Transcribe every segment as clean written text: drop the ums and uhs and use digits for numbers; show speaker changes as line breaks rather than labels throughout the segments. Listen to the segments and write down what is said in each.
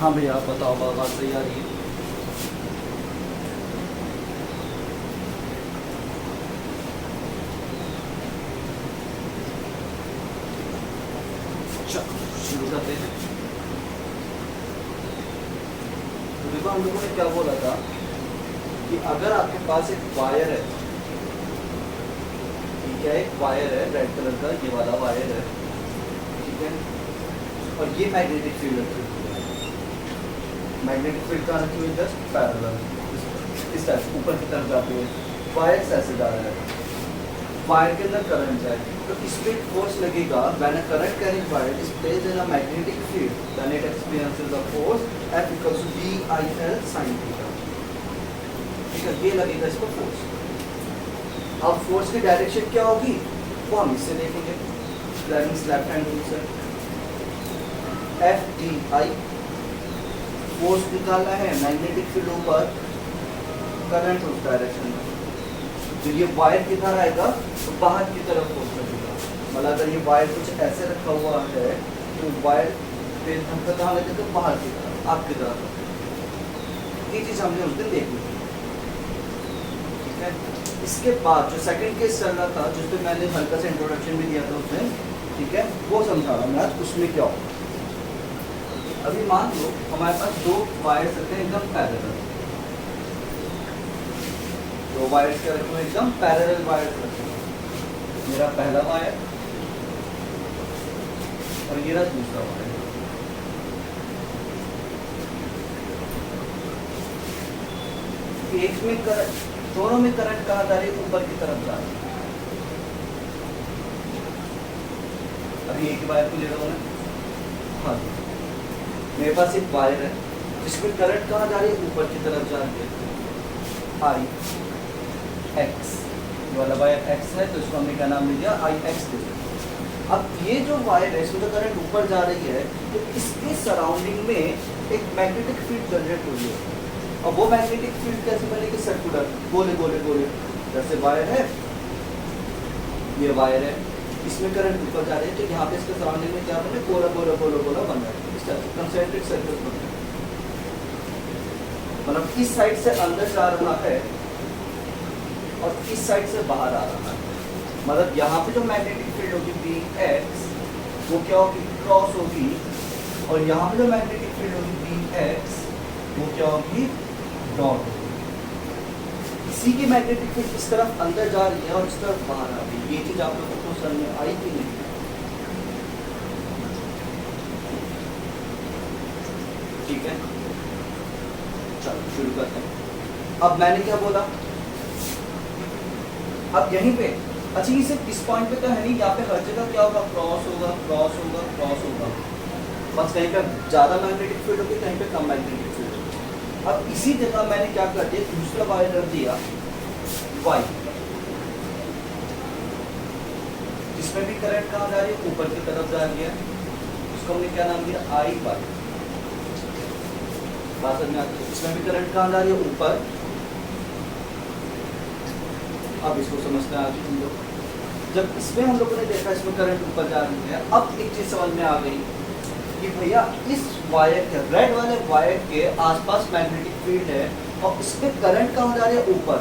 हाँ भैया आप बताओ, बात सही आ रही है? चलो शुरू करते हैं। तो देखो हम लोगों ने क्या बोला था कि अगर आपके पास एक वायर है, ठीक है, एक वायर है रेड कलर का, ये वाला वायर है, ठीक है, और ये मैग्नेटिक फील्ड है। मैग्नेटिक फील्ड का रखी हुई जस्ट पैरेलल इस तरह ऊपर की तरफ जाते हुए वायर ऐसे जा रहा है, वायर के अंदर करंट है, तो इस पे फोर्स लगेगा। When a current carrying wire is placed in a magnetic field then it experiences a force F equals to VIL sin theta. ठीक है, ये लगेगा इस पर फोर्स। अब फोर्स की डायरेक्शन क्या होगी वो हम इससे देखेंगे, लेफ्ट हैंड रूल से। FDI फोर्स निकालना है मैग्नेटिक फील्ड ऊपर, करंट उस डायरेक्शन में। तो ये वायर किधर आएगा तो बाहर की तरफ फोर्स लगेगा। मतलब अगर ये वायर कुछ ऐसे रखा हुआ है तो वायर पे धक्का कहाँ लगेगा, बाहर की तरफ, आपकी तरफ। ये चीज हमने उस दिन देखी, ठीक है। इसके बाद जो सेकंड केस चल रहा था जिसपे मैंने हल्का सा इंट्रोडक्शन भी दिया था उसमें, ठीक है, वो समझा रहा मैं आज। उसमें क्या होगा, अभी मान लो हमारे पास दो वायर्स रखे हैं एकदम पैरेलल, दो वायर्स क्या रखे हैं एकदम पैरेलल वायर्स रखे हैं। मेरा पहला वायर और ये रहा दूसरा वायर। एक में करंट, दोनों में करंट कहाँ जा रही है, ऊपर की तरफ जा रही है। अभी एक वायर को ले रहा हूँ मैं, हाँ, मेरे पास एक वायर है जिसमें करंट कहाँ जा रही है, ऊपर की तरफ जा रही है, IX। ये वाला वायर X है तो इसको हमने क्या नाम दिया, IX दे दिया। अब ये जो वायर है इसमें तो करंट ऊपर जा रही है, तो इसके सराउंडिंग में एक मैग्नेटिक फील्ड जनरेट हो रही है। अब वो मैग्नेटिक फील्ड कैसे बनेगी, सर्कुलर, गोले गोले गोले। जैसे वायर है, ये वायर है, इसमें करंट ऊपर जा रही है, तो यहाँ पे इसके सराउंडिंग में क्या बने, गोला गोला गोला गोला बन रहा है। इस तरह से कंसेंट्रिक सर्कल बन रहा है। मतलब इस साइड से अंदर जा रहा है और इस साइड से बाहर आ रहा है। मतलब यहाँ पे जो मैग्नेटिक फील्ड होगी BX वो क्या होगी, क्रॉस होगी, और यहाँ पे जो मैग्नेटिक फील्ड होगी BX वो क्या होगी, डॉट होगी। इसी की मैग्नेटिक फील्ड इस तरफ अंदर जा रही है और इस तरफ बाहर आ रही है। ये चीज आप लोगों को समझ में आई कि नहीं? ठीक है, चलो शुरू करते हैं। अब मैंने क्या बोला, अब यहीं पे, अच्छा ये सिर्फ इस पॉइंट पे तो है नहीं, यहाँ पे हर जगह क्या होगा, क्रॉस होगा, क्रॉस होगा, क्रॉस होगा। बस कहीं पे ज्यादा मैग्नेटिक फील्ड होगी, कहीं पे कम मैग्नेटिक फील्ड होगी। अब इसी जगह मैंने क्या कर दिया, दूसरा वायर रख दिया Y, जिसमें भी करंट कहाँ जा रही है, ऊपर की तरफ जा रही है। उसको हमने क्या नाम दिया, IY। बात समझ में आती है, इसमें भी करंट कहाँ जा रही है, ऊपर। अब इसको समझते हैं आगे हम लोग। जब इसमें हम लोगों ने देखा इसमें करंट ऊपर जा रही है, अब एक चीज समझ में आ गई कि भैया इस वायर के, रेड वाले वायर के आसपास मैग्नेटिक फील्ड है और इसमें करंट कहाँ जा रही है, ऊपर।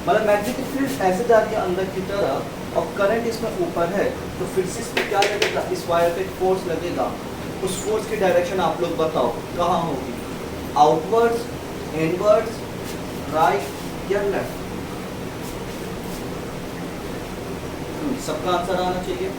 मतलब मैग्नेटिक फील्ड ऐसे जा रही है अंदर की तरफ और करंट इसमें ऊपर है, तो फिर से इस पर क्या लगेगा, इस वायर पे फोर्स लगेगा। उस फोर्स की डायरेक्शन आप लोग बताओ कहाँ होगी, आउटवर्ड्स, इनवर्ड्स, राइट या लेफ्ट? सबका आंसर आना चाहिए।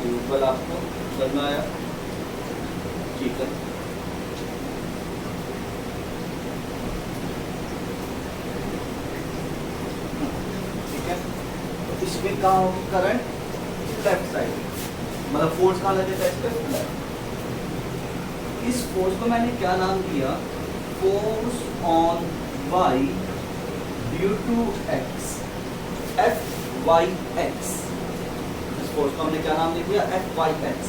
ऊपर आपको करना आया, ठीक है। ठीक है, तो इसमें कहाँ होगी करंट, लेफ्ट साइड, मतलब फोर्स कहाँ लगेगा, इस पे लेफ्ट। इस फोर्स को मैंने क्या नाम दिया, force on Y due to X, FYX। Force को हमने क्या नाम दे दिया, FYX,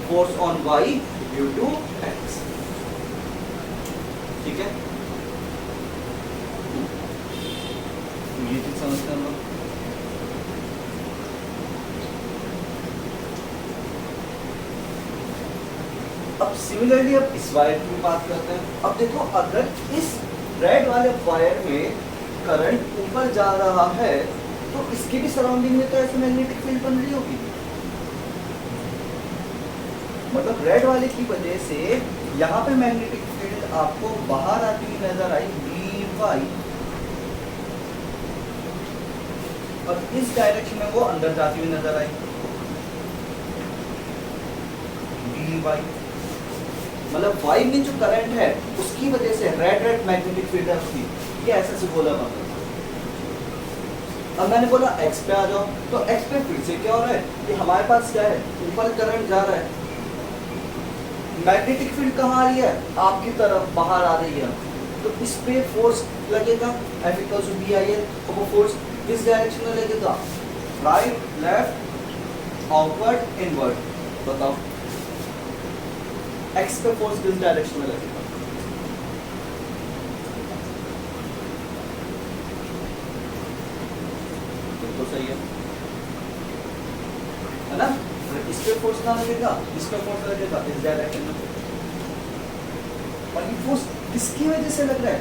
force on Y due to X। ठीक है, ये चीज समझते हैं हम लोग। अब सिमिलरली अब इस वायर की बात करते हैं। अब देखो अगर इस रेड वाले वायर में करंट ऊपर जा रहा है तो इसके भी सराउंडिंग में तो ऐसे मैग्नेटिक फील्ड बन रही होगी। मतलब रेड वाले की वजह से यहाँ पे मैग्नेटिक फील्ड आपको बाहर आती हुई नजर आई By, और इस डायरेक्शन में वो अंदर जाती हुई नजर आई By। मतलब वाई में जो करंट है उसकी वजह से रेड मैग्नेटिक फील्ड है उसकी, ये ऐसे से बोला मतलब। अब मैंने बोला एक्स पे आ जाओ, तो एक्स पे फिर से क्या हो रहा है कि हमारे पास क्या है, ऊपर करंट जा रहा है, मैग्नेटिक फील्ड कहाँ आ रही है, आपकी तरफ बाहर आ रही है, तो इस पे फोर्स लगेगा F = BIL। तो वो फोर्स किस डायरेक्शन में लगेगा, राइट, लेफ्ट, आउटवर्ड, इनवर्ड। बताओ एक्स पे फोर्स किस डायरेक्शन में लगेगा, तो सही है ना। इस पे फोर्स कहाँ लगेगा, इस पे फोर्स लगेगा इस डायरेक्शन में। और ये फोर्स किसकी वजह से लग रहा है,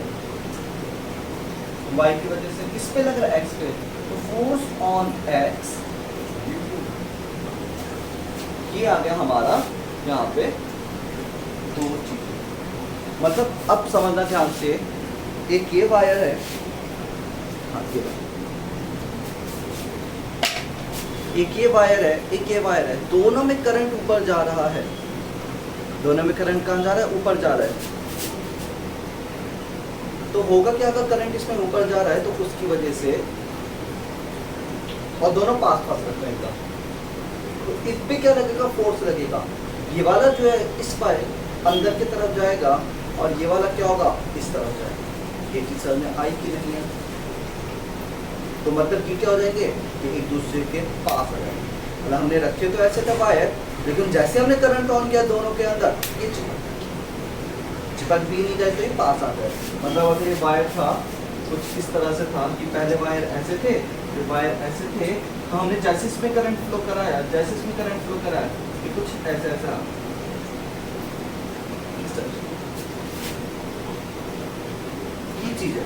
y की वजह से। किस पे लग रहा है, x पे। तो फोर्स ऑन x ये आ गया हमारा यहाँ पे दो चीजें। मतलब अब समझना ध्यान से, एक ये वायर है, हाँ ये एक ये वायर है, एक ये वायर है, दोनों में करंट ऊपर जा रहा है, दोनों में करंट कहाँ जा रहा है, ऊपर जा रहा है। तो होगा क्या, अगर करंट इसमें ऊपर जा रहा है तो उसकी वजह से, और दोनों पास पास रखते हैं एकदम, तो इस पे क्या लगेगा, फोर्स लगेगा। ये वाला जो है इस पर अंदर की तरफ जाएगा और ये वाला क्या होगा, इस तरफ जाएगा। ये चीज समझ में आई कि नहीं है। तो मतलब ये क्या हो जाएंगे, ये एक दूसरे के पास आ जाएंगे। मतलब हमने रखे तो ऐसे था वायर, लेकिन जैसे हमने करंट ऑन किया दोनों के अंदर, ये चिपक भी नहीं जाए तो ये पास आ जाए। मतलब अगर ये वायर था कुछ इस तरह से था कि पहले वायर ऐसे थे, फिर वायर ऐसे थे, तो हमने जैसे इसमें करंट फ्लो कराया, जैसे इसमें करंट फ्लो कराया, ये कुछ ऐसे ऐसा ये चीज है।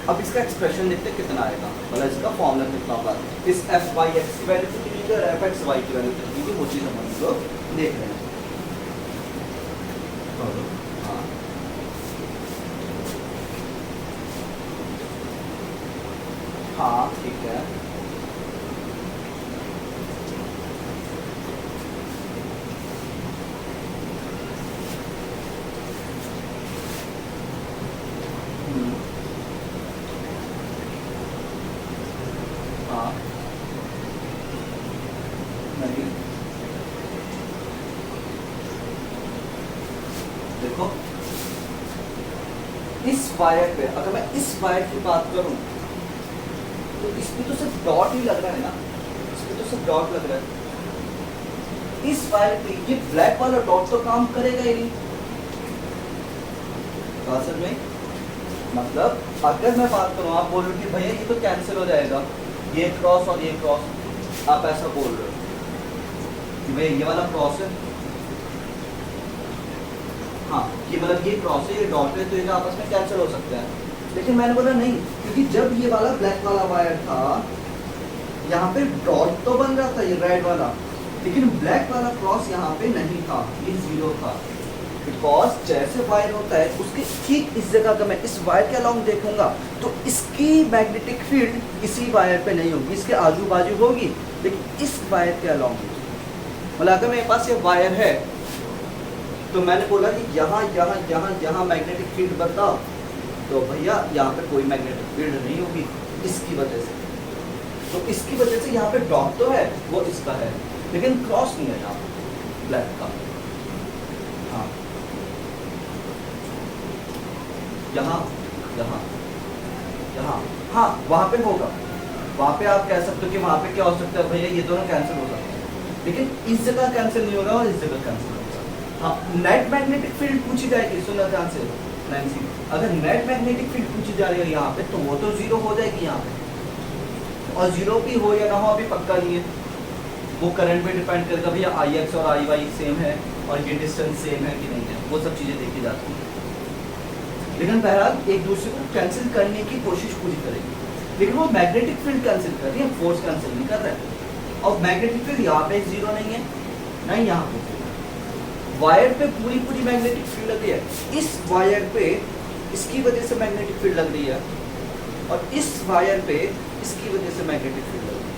अब इसका एक्सप्रेशन देखते हैं कितना आएगा, मतलब इसका फॉर्मूला कितना होगा। इस एफ वाई एक्स की वैल्यू कितनी है और एफ एक्स वाई की वैल्यू कितनी है, वो चीज हम लोग देख रहे हैं। हाँ हाँ ठीक है। हाँ नहीं, देखो इस वायर पे अगर मैं इस वायर की बात करूं तो इसमें तो सिर्फ डॉट ही लग रहा है ना, इसमें तो सिर्फ डॉट लग रहा है। इस वायर पे ये ब्लैक वाला डॉट तो काम करेगा ही नहीं। असल में मतलब अगर मैं बात करूं, आप बोल रहे हो कि भैया ये तो कैंसिल हो जाएगा, ये क्रॉस और ये क्रॉस, आप ऐसा बोल रहे हो कि भैया ये वाला क्रॉस है, हाँ कि मतलब ये क्रॉस है, ये डॉट है, तो ये आपस में कैंसिल हो सकते हैं। लेकिन मैंने बोला नहीं, क्योंकि जब ये वाला ब्लैक वाला वायर था यहाँ पे डॉट तो बन रहा था ये रेड वाला, लेकिन ब्लैक वाला क्रॉस यहाँ पे नहीं था, ये जीरो था। बिकॉज जैसे वायर होता है उसके ठीक इस जगह का मैं इस वायर के अलॉन्ग देखूंगा तो इसकी मैग्नेटिक फील्ड इसी वायर पे नहीं होगी, इसके आजू बाजू होगी, लेकिन इस वायर के अलॉन्ग मतलब अगर मेरे पास ये वायर है तो मैंने बोला कि यहाँ यहाँ यहाँ यहाँ मैग्नेटिक फील्ड बताओ, तो भैया यहाँ पे कोई मैग्नेटिक फील्ड नहीं होगी इसकी वजह से। तो इसकी वजह से यहाँ पे डॉट तो है, वो इसका है, लेकिन क्रॉस नहीं है यहाँ ब्लैक का। हाँ यहाँ यहाँ यहाँ, हाँ वहाँ पे होगा, वहाँ पे आप कह सकते हो कि वहाँ पे क्या हो सकता है, भैया ये दोनों कैंसिल हो सकते हैं, लेकिन इस जगह कैंसिल नहीं होगा और इस जगह कैंसिल होगा। हाँ, नेट मैग्नेटिक फील्ड पूछी जाएगी, सुनना ध्यान से नैन्सी, अगर नेट मैग्नेटिक फील्ड पूछी जा रही है यहाँ पे तो वो तो जीरो हो जाएगी यहाँ पे, और जीरो भी हो या ना हो अभी पक्का नहीं है, वो करंट पे डिपेंड करेगा भैया आई एक्स और आई वाई सेम है और ये डिस्टेंस सेम है कि नहीं है, वो सब चीज़ें देखी जाती हैं। लेकिन बहरहाल एक दूसरे को कैंसिल करने की कोशिश पूरी करेगी, लेकिन वो मैग्नेटिक फील्ड कैंसिल कर रही है, फोर्स कैंसिल नहीं कर रहा है। और मैग्नेटिक फील्ड यहाँ पे जीरो नहीं है, नहीं यहाँ पे वायर पे पूरी पूरी मैग्नेटिक फील्ड लग रही है, इस वायर पे इसकी वजह से मैग्नेटिक फील्ड लग रही है और इस वायर पे इसकी वजह से मैग्नेटिक फील्ड लग रही है।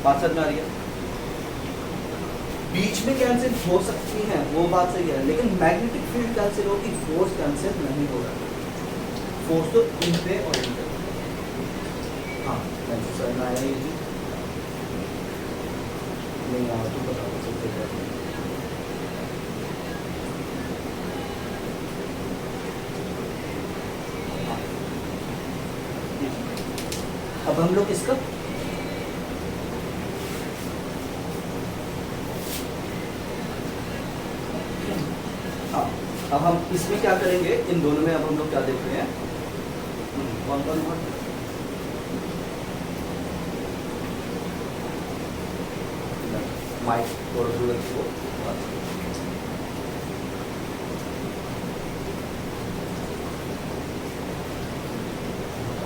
बात समझ में आ रही है? बीच में कैंसिल हो सकती है वो बात सही है, लेकिन मैग्नेटिक फील्ड कैंसिल होगी, फोर्स कैंसिल नहीं होगा। फोर्स तो इन पे और इन पे। हाँ समझ में आया ये जी? नहीं आया तो बताओ सबसे पहले। अब हम लोग इसका हाँ, अब हम इसमें क्या करेंगे, इन दोनों में अब हम लोग क्या देख रहे हैं, कौन कौन कौन माइक थोड़ा दूर रखो,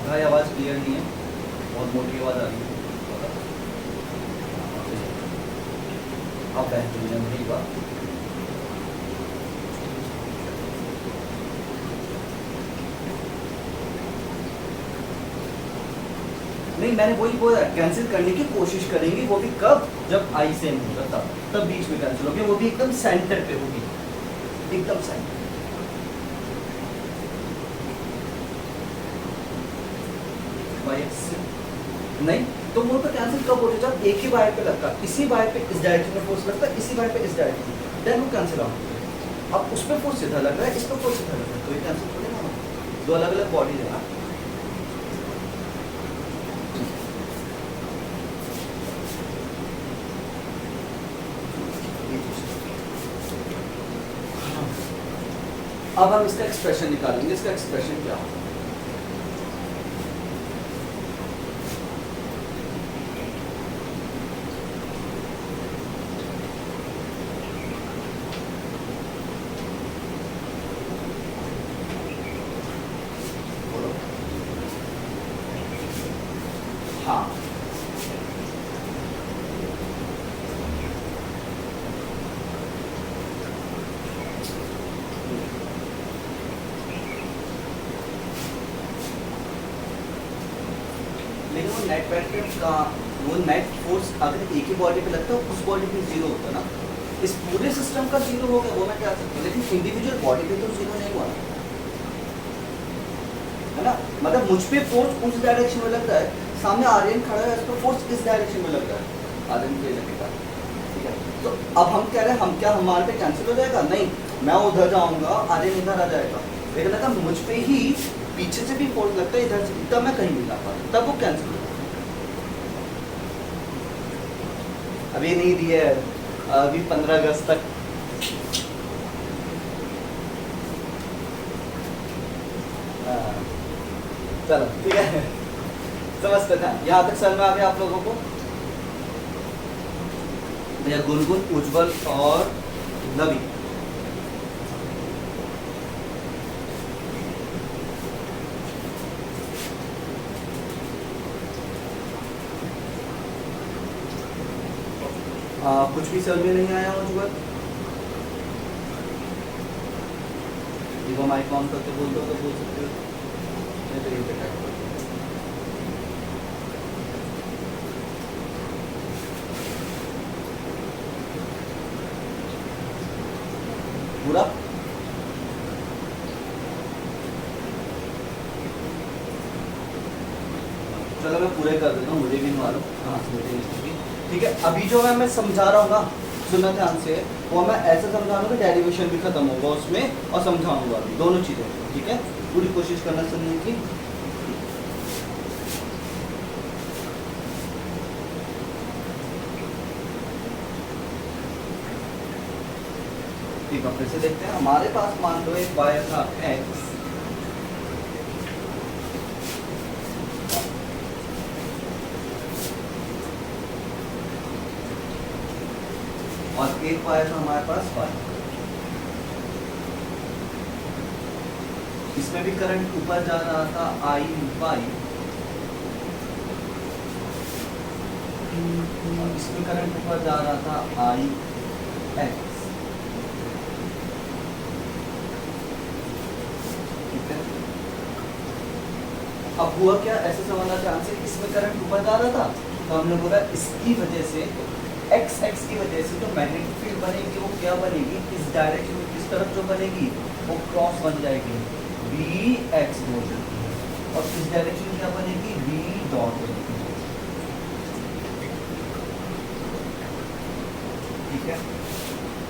भाई आवाज़ क्लियर नहीं है, बहुत मोटी आवाज़ आ रही है। अब बेहतरीन है बात। नहीं मैंने वही बोला, कैंसिल करने की कोशिश करेंगे, वो भी कब, जब आई सेम होगा तब बीच में कैंसिल होगी, वो भी एकदम सेंटर पे होगी, एकदम सेंटर। नहीं तो वो तो कैंसिल कब होता है, जब एक ही वायर पे लगता है, इसी वायर पे इस डायरेक्शन में फोर्स लगता है, इसी वायर पे इस डायरेक्शन में, देन वो कैंसिल आउट। अब उस पे फोर्स सीधा लग रहा है, इस पे फोर्स सीधा लग रहा है, तो ये कैंसिल हो जाएगा, दो अलग अलग बॉडी है ना। अब हम इसका एक्सप्रेशन निकालेंगे, इसका एक्सप्रेशन क्या होगा। हाँ लेकिन वो नेट वेक्टर का वो नेट फोर्स अगर एक ही बॉडी पे लगता है उस बॉडी पे जीरो होता है ना, इस पूरे सिस्टम का जीरो हो गया वो मैं कह सकता हूँ, लेकिन इंडिविजुअल बॉडी पे तो जीरो नहीं हुआ है ना। मतलब मुझ पे फोर्स उस डायरेक्शन में लग रहा है, सामने आर्यन खड़ा है, इस पर फोर्स इस डायरेक्शन में लग रहा है, आर्यन पे लगेगा, ठीक है। तो अब हम कह रहे हैं, हम क्या हमारे पे कैंसिल हो जाएगा, नहीं मैं उधर जाऊंगा, आर्यन इधर आ जाएगा, लेकिन अगर मुझ पे ही पीछे से भी फोर्स लगता है इधर से, तब मैं कहीं नहीं जा पाता, तब वो कैंसिल हो। अभी नहीं दिया है, अभी 15 अगस्त तक। चलो ठीक है, समझते थे, यहाँ तक समझ में आ गया आप लोगों को भैया। गुनगुन, उज्जवल और नवी, कुछ भी समझ में नहीं आया उज्जवल, माइक ऑन करके बोल दो तो बोल सकते हो, नहीं तो ये बेटा पूरा। चलो मैं पूरे कर देता हूँ, मुझे भी मालूम, हाँ ठीक है। अभी जो मैं समझा रहा हूँ ना, सुनना ध्यान से, वो मैं ऐसे समझाऊंगा कि डेरिवेशन भी खत्म होगा उसमें और समझाऊंगा भी दोनों चीज़ें, ठीक है। पूरी कोशिश करना सुनने की। ठीक है, फिर से देखते हैं। हमारे पास मान लो एक वायर था x, और एक वायर था हमारे पास y। इसमें भी करंट ऊपर जा रहा था I y, और इसमें करंट ऊपर जा रहा था I x। ठीक है, अब हुआ क्या, ऐसे समझना ध्यान से, इसमें करंट ऊपर जा रहा था तो हमने बोला इसकी वजह से x की वजह से जो मैग्नेटिक फील्ड बनेगी वो क्या बनेगी, इस डायरेक्शन में किस तरफ जो बनेगी वो क्रॉस बन जाएगी bx मोशन, और इस डायरेक्शन में क्या बनेगी b डॉट बनेगी। ठीक है,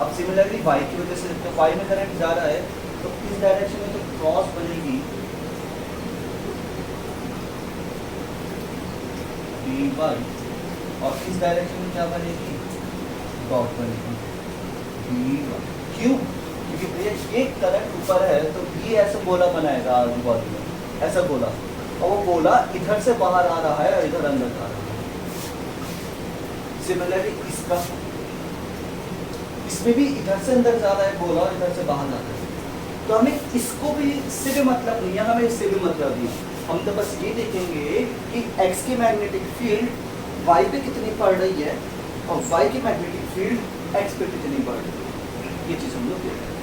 अब सिमिलरली y की वजह से जब y में करंट जा रहा है तो इस डायरेक्शन में तो क्रॉस बनेगी by, और इस डायरेक्शन में क्या बनेगी डॉट बनेगी by। क्यों, क्योंकि भैया ये करंट ऊपर है तो ये ऐसा गोला बनाएगा आजू बाजू में, ऐसा गोला, और वो गोला इधर से बाहर आ रहा है और इधर अंदर जा रहा है। सिमिलरली इसका, इसमें भी इधर से अंदर जा रहा है गोला और इधर से बाहर जा रहा है, तो हमें इसको भी, इससे भी मतलब नहीं है, हमें इससे भी मतलब नहीं है। हम तो बस ये देखेंगे कि x की मैग्नेटिक फील्ड y पे कितनी पड़ रही है और y की मैग्नेटिक फील्ड x पे कितनी पड़ रही है, ये चीज़ हम लोग देख रहे हैं।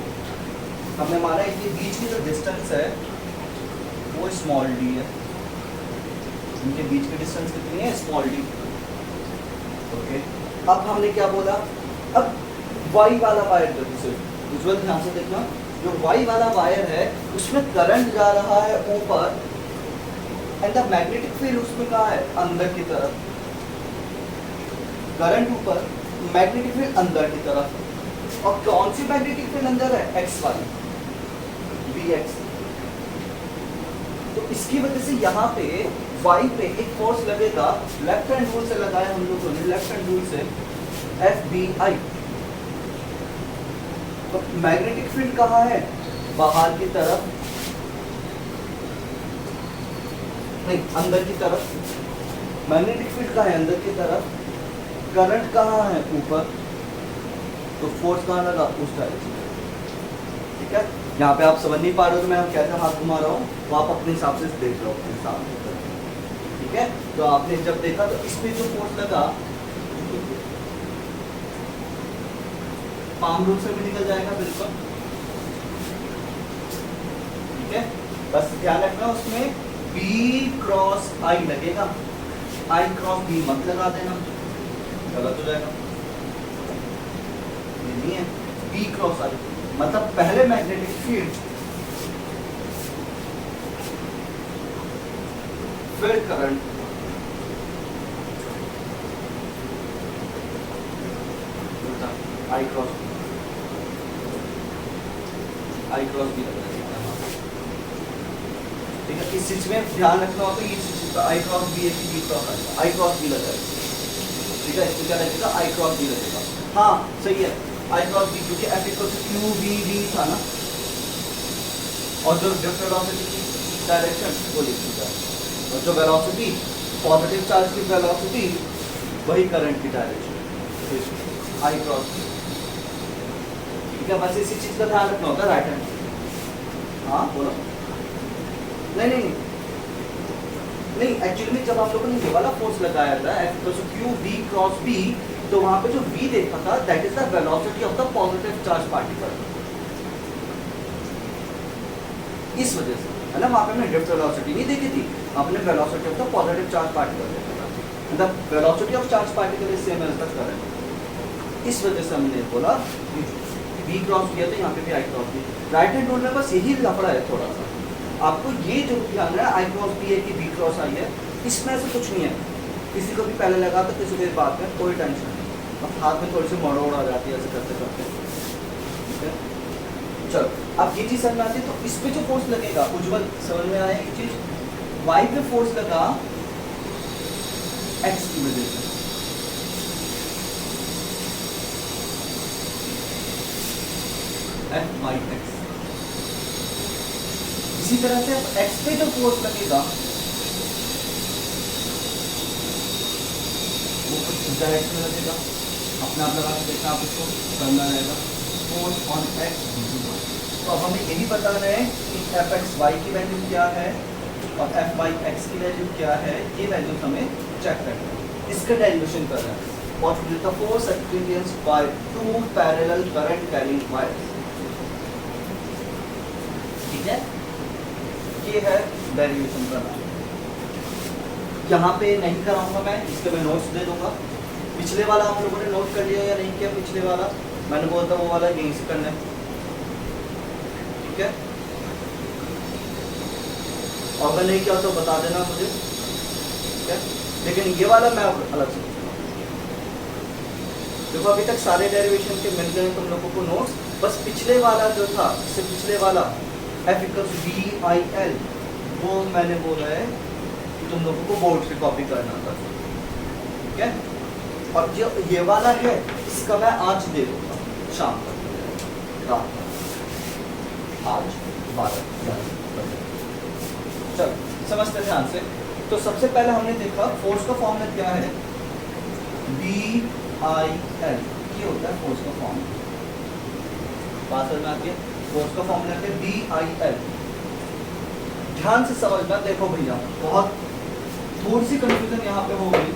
हमने माना है कि बीच की जो डिस्टेंस है वो स्मॉल d है, इनके बीच की डिस्टेंस कितनी है, स्मॉल d। ओके, अब हमने क्या बोला, अब y वाला वायर देखो, उज्जवल ध्यान से देखना, जो y वाला वायर है उसमें करंट जा रहा है ऊपर, एंड द मैग्नेटिक फील्ड उसमें कहाँ है, अंदर की तरफ। करंट ऊपर, मैग्नेटिक फील्ड अंदर की तरफ, और कौन सी मैग्नेटिक फील्ड अंदर है, x वाली, bx। तो इसकी वजह से यहाँ पे y पे एक फोर्स लगेगा, लेफ्ट हैंड रूल से लगाया हम लोगों ने, लेफ्ट हैंड रूल से FBI। तो मैग्नेटिक फील्ड कहाँ है, बाहर की तरफ, नहीं अंदर की तरफ। मैग्नेटिक फील्ड कहाँ है, अंदर की तरफ। करंट कहाँ है, ऊपर, तो फोर्स कहाँ लगा, उस डायरेक्शन। ठीक है, यहाँ पे आप समझ नहीं पा रहे हो तो मैं कैसे हाथ घुमा रहा हूँ, वो आप अपने हिसाब से देख लो अपने सामने। ठीक है, तो आपने जब देखा तो इस पे जो फोर्स लगा पाम रूल से भी निकल जाएगा बिल्कुल। ठीक है, बस ध्यान रखना उसमें B क्रॉस I लगेगा, I क्रॉस B मत लगा देना, गलत हो जाएगा। ये नहीं है, B क्रॉस I मतलब पहले मैग्नेटिक फील्ड फिर करंट, I क्रॉस B लगा देगा। ठीक है, इस चीज में ध्यान रखना होगा, ये चीज I क्रॉस B है कि B cross I cross B लगाएगा। ठीक है, इसमें क्या लगेगा, I क्रॉस B लगेगा। हाँ सही है, I क्रॉस B, क्योंकि F इक्वल टू QVB था ना, और जो वेलोसिटी की डायरेक्शन वो लिख चुका है, और जो वेलोसिटी पॉजिटिव चार्ज की वेलोसिटी वही करंट की डायरेक्शन, I क्रॉस B। ठीक है, बस इसी चीज का ध्यान रखना होगा, राइट हैंड। हाँ बोलो, नहीं एक्चुअली में जब आप लोगों ने ये वाला फोर्स लगाया था F=Q V क्रॉस B, तो वहां पे जो V देखा था that is the velocity of the positive charge particle. इस वजह से है ना, वहां पे हमने ड्रिफ्ट वेलोसिटी नहीं देखी थी, आपने velocity of the positive charge particle देखा था, मतलब velocity of charge particle is same as the current. इस वजह से हमने बोला V क्रॉस किया था, यहाँ पे भी I cross B। Right hand rule में बस यही लफड़ा है थोड़ा सा, आपको ये जो ध्यान है I क्रॉस B है कि B क्रॉस I है, इसमें ऐसा कुछ नहीं है, किसी को भी पहले लगा तो किसी को बाद में, कोई टेंशन नहीं, अब हाथ में थोड़ी सी मरोड़ आ जाती है ऐसे करते करते। ठीक है, चलो अब ये चीज़ समझ में आती है, तो इस पे जो फोर्स लगेगा, उज्जवल समझ में आया ये चीज़, Y पे फोर्स लगा X की वजह से, एफ बाई एक्स। इसी तरह से अब एक्स पे जो फोर्स लगेगा वो कुछ इस डायरेक्शन में लगेगा, अपने आप लगा के देखना, आप इसको करना रहेगा फोर्स ऑन एक्स। तो अब हमें यही बताना है कि एफ एक्स वाई की वैल्यू क्या है और एफ वाई एक्स की वैल्यू क्या है, ये वैल्यू हमें चेक करना है, इसका डेरिवेशन करना है। और the force experienced by two parallel current carrying wires, ठीक है, ये है डेरिवेशन करना। यहाँ पे नहीं कराऊंगा मैं, इसके मैं नोट्स दे दूंगा। पिछले वाला हम लोगों ने नोट कर लिया या नहीं किया? पिछले वाला मैंने बोला था वो वाला यहीं से करना है, ठीक है। और अगर नहीं किया तो बता देना मुझे, ठीक है। लेकिन ये वाला मैं अलग से देखो, अभी तक सारे डेरिवेशन के मिल गए तुम लोगों को नोट्स। बस पिछले वाला जो था, इससे पिछले वाला F equals we I L, वो मैंने बोला है कि तुम लोगों को बोर्ड से कॉपी करना था, ठीक है। और जो ये वाला है इसका मैं आज दे दूंगा शाम तक, रात में, आज 12 बजे। चलो समझते ध्यान से। तो सबसे पहले हमने देखा फोर्स का फॉर्मूला क्या है, बी आई एल, ये होता है फोर्स का फॉर्मूला। बात समझ में आती है? फोर्स का फॉर्मूला है बी आई एल। ध्यान से समझना, देखो भैया बहुत थोड़ी सी कंफ्यूजन यहाँ पे हो गई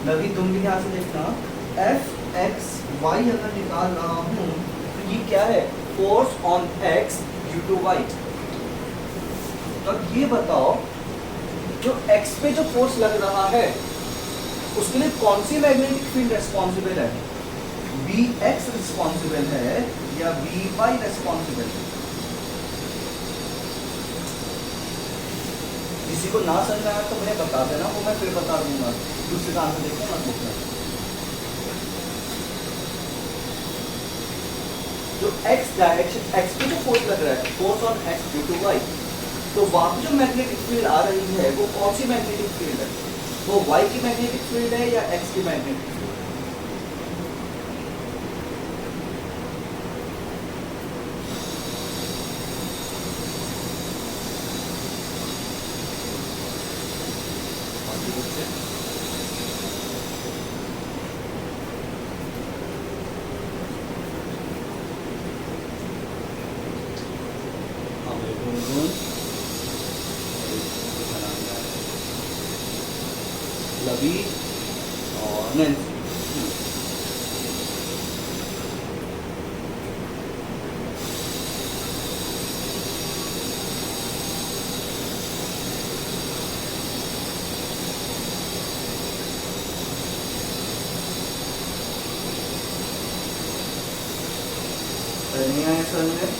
लगी, तुम भी ध्यान से देखना। एफ एक्स वाई अगर निकाल रहा हूँ तो ये क्या है, force on X due to Y. तो ये बताओ जो एक्स पे जो फोर्स लग रहा है उसके लिए कौन सी मैग्नेटिक फील्ड रिस्पॉन्सिबल है, बी एक्स रिस्पॉन्सिबल है या बी वाई रिस्पॉन्सिबल है? किसी को ना समझ आया तो मुझे बता देना, वो मैं फिर बता दूंगा, दूसरे काम से देखो मत पूछना। जो एक्स डायरेक्शन, एक्स पे जो फोर्स लग रहा है, force on X due to Y, तो वहां पे जो मैग्नेटिक फील्ड आ रही है वो कौन सी मैग्नेटिक फील्ड है, वो वाई की मैग्नेटिक फील्ड है या एक्स की मैग्नेटिक फील्ड? लवी और नैन्सी, नहीं आया सर में,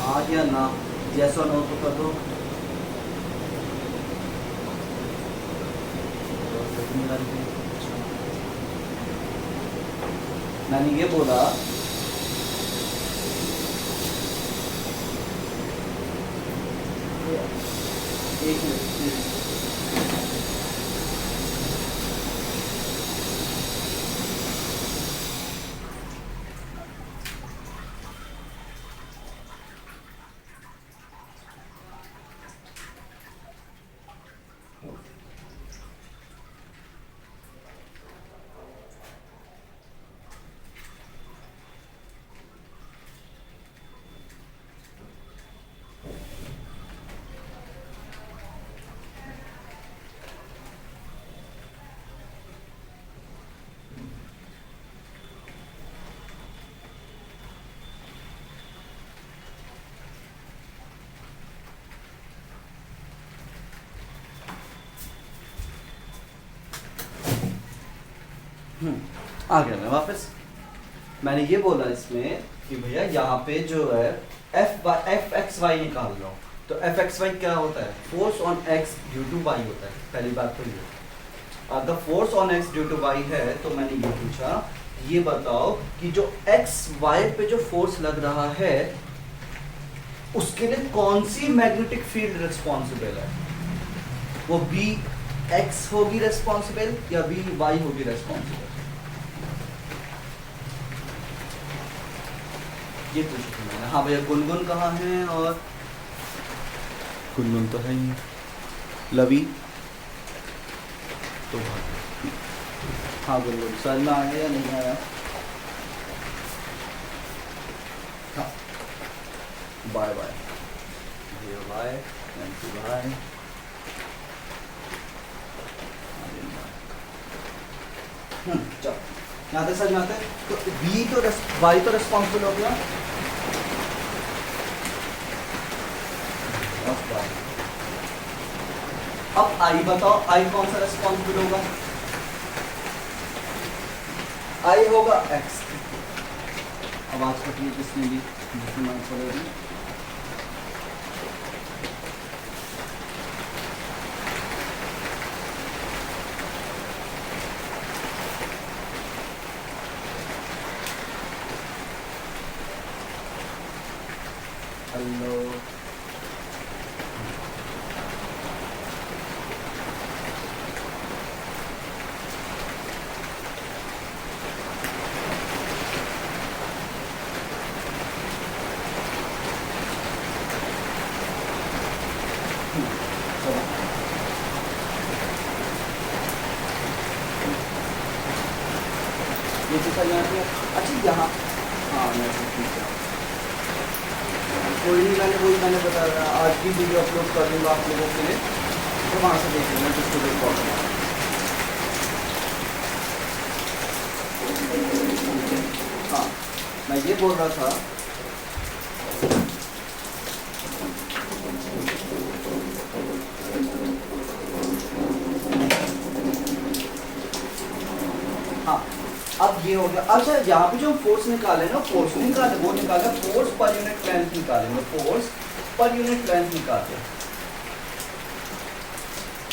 आ गया ना, जैसा नो तो कर दो। मैंने ये बोला एक मिनट, आ गया मैं वापस। मैंने ये बोला इसमें कि भैया यहाँ पे जो है एफ एक्स वाई निकाल रहा हूँ, तो एफ एक्स वाई क्या होता है, force on X due to Y होता है। पहली बात तो ये, अगर force on X due to Y है तो मैंने ये पूछा, ये बताओ कि जो एक्स वाई पे जो फोर्स लग रहा है उसके लिए कौन सी मैग्नेटिक फील्ड रिस्पॉन्सिबल है, वो बी एक्स होगी रिस्पॉन्सिबल या बी वाई होगी रिस्पॉन्सिबल? ये पूछा था मैंने। हाँ भैया गुनगुन कहाँ है? और गुनगुन तो है ही, लवी तो हाँ गुनगुन सर में आया या नहीं आया? हाँ बाय बाय भैया बाय, थैंक यू बाय। चलो यहाँ तक समझ में आता है। तो वी तो वाई तो रिस्पॉन्सिबल हो गया, अब आई बताओ, आई कौन सा रिस्पॉन्सिबल होगा? आई होगा एक्स। आवाज कटी किसने दी? पड़ेगी। हेलो ये चीज़ यहाँ पे अच्छा यहाँ हाँ मैं ठीक है कोई नहीं, मैंने बताया आज की वीडियो अपलोड कर दूँगा आप लोगों के लिए, तो वहाँ से देख लेना जिसको भी प्रॉब्लम है। हाँ मैं ये बोल रहा था हाँ अब ये हो गया। अच्छा यहाँ पे जो हम फोर्स निकाले ना, फोर्स निकाले वो निकाले फोर्स पर यूनिट लेंथ निकालेंगे, फोर्स पर यूनिट लेंथ निकालते हैं।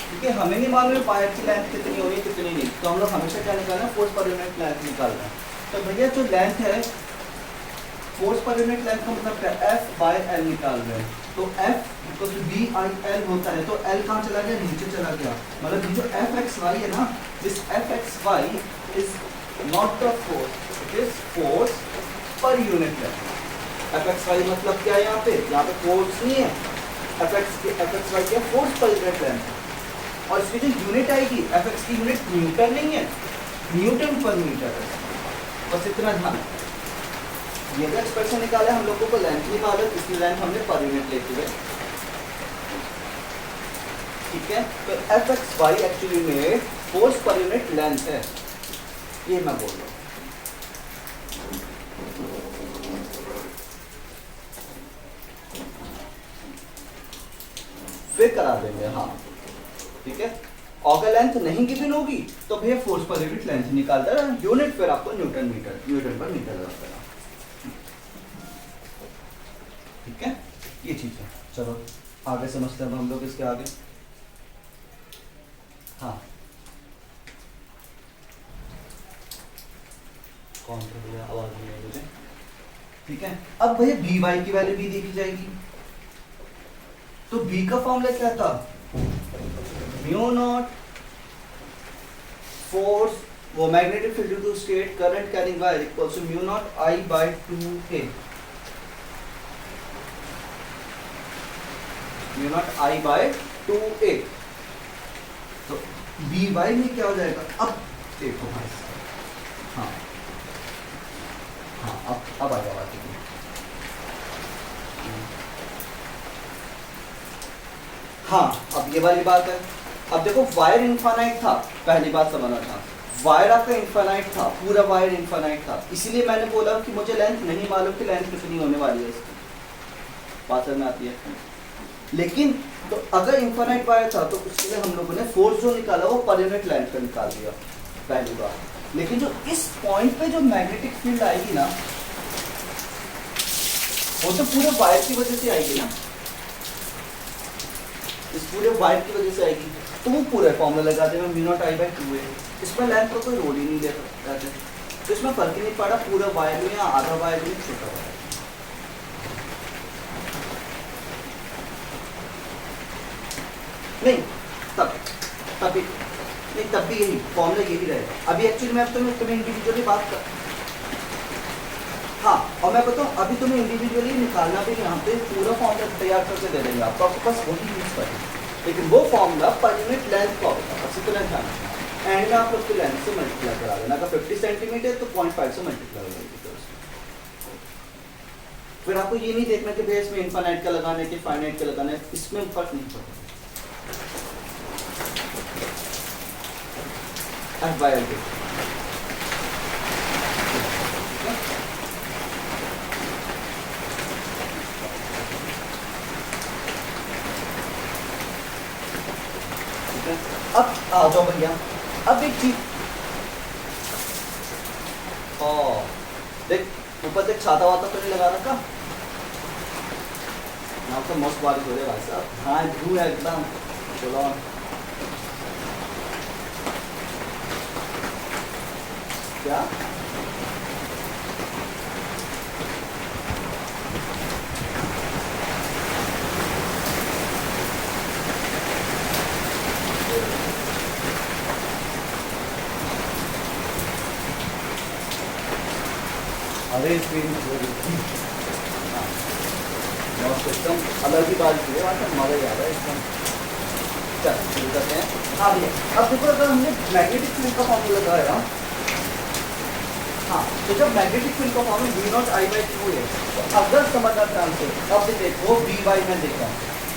क्योंकि हमें नहीं मालूम है वायर की लेंथ कितनी हो रही है कितनी नहीं, तो हम लोग हमेशा क्या निकालना है? फोर्स पर यूनिट लेंथ निकालना है। तो भैया जो लेंथ है, फोर्स पर यूनिट लेंथ का मतलब क्या है? एफ बाय एल निकाल रहे हैं। तो F equal to B I L होता है, तो एल कहाँ चला गया? नीचे चला गया। मतलब ये जो एफ एक्स वाई है ना, this F X Y is not the force, it is force per unit length. F X Y मतलब क्या है? यहाँ पे फोर्स नहीं है, एफ एक्स वाई क्या? Force per unit length. और इसकी जो यूनिट आएगी एफ एक्स की यूनिट न्यूटन नहीं है, न्यूटन पर मीटर है। बस इतना ध्यान। ये जो एक्सप्रेशन निकाला हम लोगों को लेंथ नहीं मालूम, इसकी लेंथ हमने पर यूनिट लेते हुए, ठीक है। तो एफ एक्स वाई एक्चुअली में फोर्स पर यूनिट लेंथ है, ये मैं बोल रहा हूँ। फिर करा देंगे, हाँ ठीक है। अगर लेंथ नहीं गिवन होगी तो भैया फोर्स पर यूनिट लेंथ निकालता है, यूनिट फिर आपको न्यूटन मीटर, न्यूटन पर मीटर लगा देना, ठीक है। ये चीज है। चलो आगे समझते हैं हम लोग इसके आगे। हाँ कौन सा भैया आवाज नहीं आई मुझे, ठीक है। अब भैया बी वाई की वैल्यू भी देखी जाएगी। तो बी का फॉर्मूला क्या था? म्यू नॉट फोर्स वो magnetic field to straight current carrying wire equals to mu naught I by 2a, mu naught I by 2a। तो बी वाई में क्या हो जाएगा? अब देखो भाई, हाँ हाँ अब आ जाओ। हाँ अब ये वाली बात है। अब देखो वायर इनफाइनाइट था, पहली बात समझना था, वायर आपका इनफाइनाइट था, पूरा वायर इनफाइनाइट था, इसीलिए मैंने बोला कि मुझे लेंथ नहीं मालूम कि लेंथ कितनी होने वाली है इसकी, बात समझ में आती है। लेकिन तो अगर इनफाइनाइट वायर था तो उसके लिए हम लोगों ने फोर्स जो निकाला वो पर यूनिट लेंथ का निकाल दिया, पहली बात। लेकिन जो इस पॉइंट पे जो मैग्नेटिक फील्ड आएगी ना, वो तो पूरे वायर की वजह से आएगी ना, इस पूरे वायर की वजह से आएगी। तो वो पूरा फॉर्मूला लगा देगा mu naught I by 2a। इसमें लेंथ का कोई रोल ही नहीं लेता है, तो इसमें फर्क ही नहीं पड़ा पूरा वायर में या आधा वायर में छोटा वायर। नहीं तब भी यही फॉर्मूला यही रहेगा। अभी एक्चुअली मैं तुम्हें इंडिविजुअली बात कर, हाँ और मैं बताऊँ अभी तुम्हें इंडिविजुअली निकालना भी नहीं, यहाँ पे पूरा फॉर्मूला तैयार करके दे देंगे आपको, आपके पास वही यूज करें, लेकिन वो फॉर्मूला पर यूनिट लेंथ का होगा, बस इतना ध्यान रखना। एंड में आप लोग की लेंथ से मल्टीप्लाई करा देना, अगर 50 सेंटीमीटर तो 0.5 से मल्टीप्लाई हो जाएगी। फिर आपको ये नहीं देखना कि भैया इसमें इनफाइनाइट का लगाना है कि फाइनाइट का लगाना है, इसमें फर्क नहीं पड़ता। F/L अब आ जाओ भैया, अब एक चीज देख, ऊपर देख छाता वाता तो नहीं लगा रखा, यहाँ तो मस्त बारिश हो रही है भाई साहब, हाँ धू है एकदम। चलो क्या अरे स्क्रीन एकदम अलग ही बात है, वहाँ से मजा ही आ रहा है एकदम। चल शुरू करते हैं। हाँ भैया, अब देखो अगर हमने मैग्नेटिक फील्ड का फॉर्मूला लगाया, हाँ तो जब मैग्नेटिक फील्ड का फॉर्मूला V0I/2 है, तो अगर समझना ध्यान से, अब देखो Vy में देखा,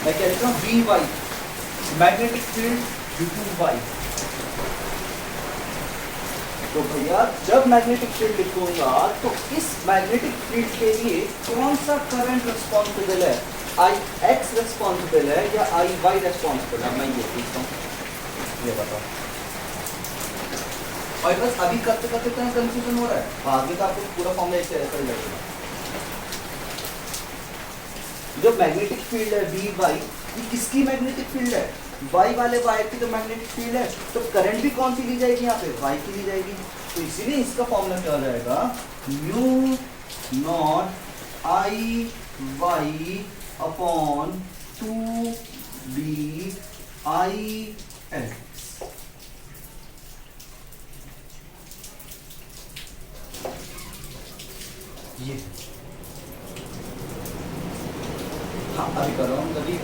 मैं कह रहा हूँ Vy मैग्नेटिक फील्ड due/y, तो भैया जब मैग्नेटिक फील्ड लिखूंगा तो इस मैग्नेटिक फील्ड के लिए कौन सा करंट रिस्पॉन्सिबल है, Ix रिस्पॉन्सिबल है या Iy रिस्पॉन्सिबल है, मैं ये पूछता हूँ, ये बताओ। और बस अभी करते करते इतना कंफ्यूजन हो रहा है, आगे का आपको पूरा फॉर्मूला ऐसे ऐसा ही लगेगा। जो मैग्नेटिक फील्ड है Vy, ये किसकी मैग्नेटिक फील्ड है, y वाले वायर की तो मैग्नेटिक फील्ड है, तो करंट भी कौन सी ली जाएगी यहाँ पे, y की ली जाएगी, तो इसीलिए इसका फॉर्मूला क्या हो जाएगा, mu naught I y upon 2 b I l। ये हाँ अभी कर रहा हूँ कभी।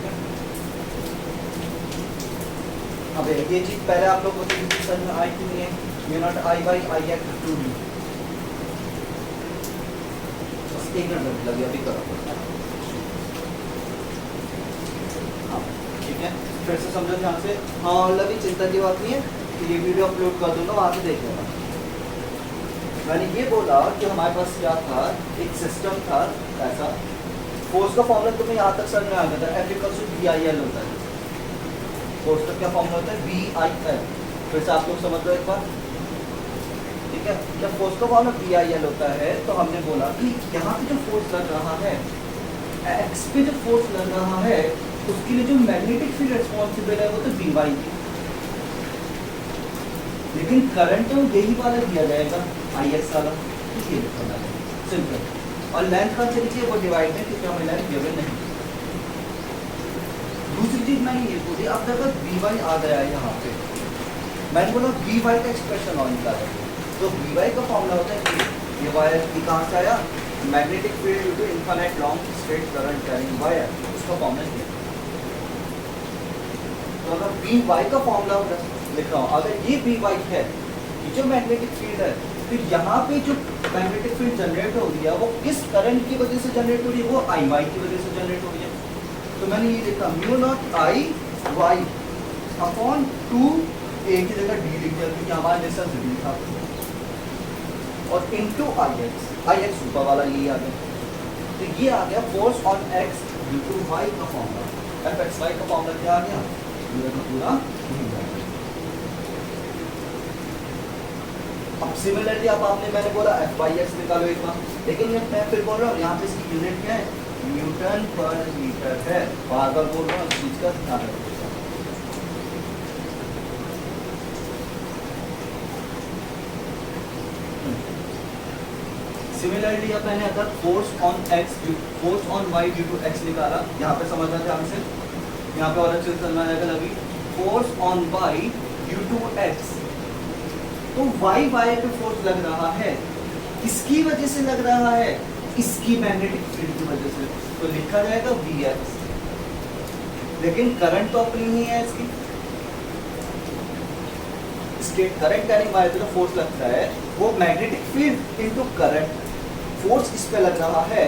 अब ये चीज पहले आप लोग को समझ में आई कि नहीं है, म्यू नॉट I/Ix 2b, बस एक मिनट लगे, अभी करो। हाँ ठीक है, फिर से समझो ध्यान से। हाँ लगी चिंता की बात नहीं है कि ये वीडियो अपलोड कर दूंगा, वहाँ से देख लेना। मैंने ये बोला कि हमारे पास क्या था, एक सिस्टम था ऐसा, फोर्स का फॉर्मूला तुम्हें यहाँ तक समझ में आ गया था, F=VIL होता है, फोर्स का क्या फॉर्मूला होता है VIL, फिर से आप लोग समझ लो एक बार, ठीक है। जब फोर्स का फॉर्मूला VIL होता है तो हमने बोला कि यहाँ पे जो फोर्स लग रहा है, एक्स पे जो फोर्स लग रहा है, उसके लिए जो मैग्नेटिक फील्ड रिस्पॉन्सिबल है वो तो Vy की, लेकिन करंट तो यही वाला दिया जाएगा Ix वाला, ये लिखना है सिंपल। और लेंथ का चलिए वो डिवाइड है क्योंकि हमें लेंथ गिवन नहीं। दूसरी चीज मैंने ये बोली, अब अगर Vy आ गया है यहाँ पे, मैंने बोला Vy का एक्सप्रेशन और निकाला, तो Vy का फॉर्मूला होता है कि ये वायर की कहाँ से आया, magnetic field due to infinite long straight current carrying wire, उसका फॉर्मूला ये। तो अगर Vy का फॉर्मूला लिख रहा हूँ, अगर ये Vy है, ये जो मैग्नेटिक फील्ड है, तो यहाँ पे जो मैग्नेटिक फील्ड जनरेट हो रही है वो किस करंट की वजह से जनरेट हो रही है, वो Iy की वजह से जनरेट हो रही है। तो मैंने ये लिखा mu naught Iy upon 2 a की जगह d लिख दिया क्योंकि हमारा डिस्टेंस d था, और इनटू Ix ऊपर वाला ये आ गया, तो ये आ गया force on x due to y का फॉर्मूला, Fxy का फॉर्मूला क्या आ गया, ये तो पूरा अब सिमिलरली अब आपने मैंने बोला Fy(x) निकालो एक बार, लेकिन ये मैं फिर बोल रहा हूँ यहाँ पे इसकी यूनिट क्या है, न्यूटन पर मीटर है, बार बार बोल रहा हूँ, इस चीज का ध्यान रखिएगा। सिमिलरली अब मैंने अगर force on y due to x निकाला, यहाँ पे समझना ध्यान से, यहाँ पे और अच्छे से समझना जाएगा लगी, force on y due to x, तो y पे फोर्स लग रहा है, किसकी वजह से लग रहा है, इसकी मैग्नेटिक फील्ड की वजह से, तो लिखा जाएगा Vx। लेकिन करंट तो अपनी ही है इसकी, स्टेट करंट का नहीं, बाय जो फोर्स लगता है वो magnetic field into current, force इस पे लग रहा है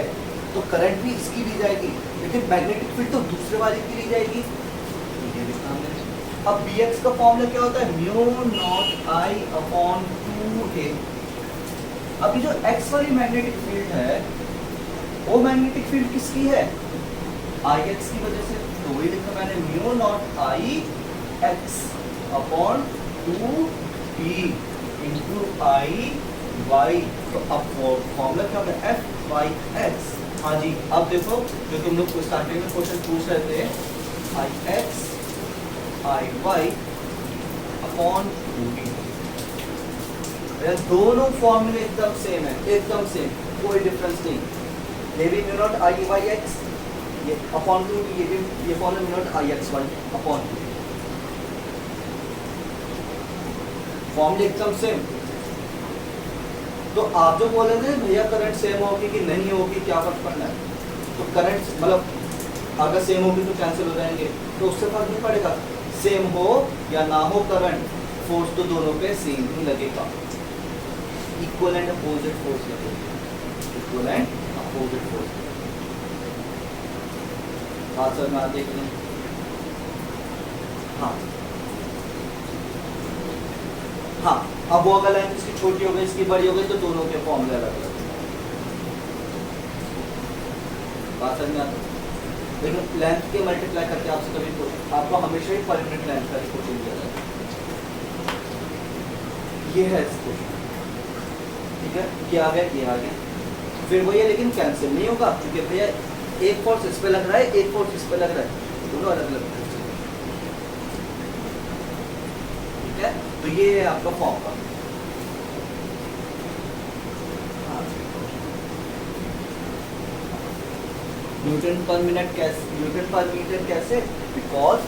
तो करंट भी इसकी ली जाएगी, लेकिन मैग्नेटिक फील्ड तो दूसरे वाले की ली जाएगी। ये लिखा हमने। अब Bx का फॉर्मूला क्या होता है, mu naught I upon 2a। अब ये जो x वाली मैग्नेटिक फील्ड है वो मैग्नेटिक फील्ड किसकी है, Ix की वजह से, तो वही लिखा मैंने, mu naught I x upon 2p into I y। तो अब फॉर्मूला क्या होता है, F/x। हाँ जी, अब देखो जो तुम लोग स्टार्टिंग में क्वेश्चन पूछ रहे थे, Ix Iy अपॉन 2p, दोनों फॉर्मूले एकदम सेम है, एकदम सेम, कोई डिफरेंस नहीं। ये भी म्यू नॉट Iyx ये अपॉन 2p, ये भी ये formula mu naught Ixy upon 2p, फॉर्मूले एकदम सेम। तो आप जो बोले थे भैया करंट सेम होगी कि नहीं होगी, क्या फर्क पड़ना है, तो करंट मतलब अगर सेम होगी तो कैंसिल हो जाएंगे, तो उससे फर्क नहीं पड़ेगा, सेम हो या ना हो करंट, फोर्स तो दोनों पे सेम ही लगेगा, इक्वल एंड अपोजिट फोर्स लगेगा, इक्वल एंड अपोजिट फोर्स। बात समझ में आती है कि नहीं? हाँ हाँ, अब वो अगर लाइन इसकी छोटी हो गई, इसकी बड़ी हो गई, तो दोनों के फॉर्मूले अलग अलग। बात समझ में आती है? लेकिन लेंथ के मल्टीप्लाई करके आपसे कभी आपको हमेशा ही पर यूनिट लेंथ का क्वेश्चन दिया जाए, ये है क्वेश्चन, ठीक है, ये आ गया, ये आ गया, फिर वो ये, लेकिन कैंसिल नहीं होगा क्योंकि भैया एक फोर्स इस पे लग रहा है, एक फोर्स इस पे लग रहा है, दोनों अलग अलग फोर्स, ठीक है। तो ये है आपका फॉर्मूला। न्यूटन पर मिनट कैसे, न्यूटन पर मीटर कैसे, बिकॉज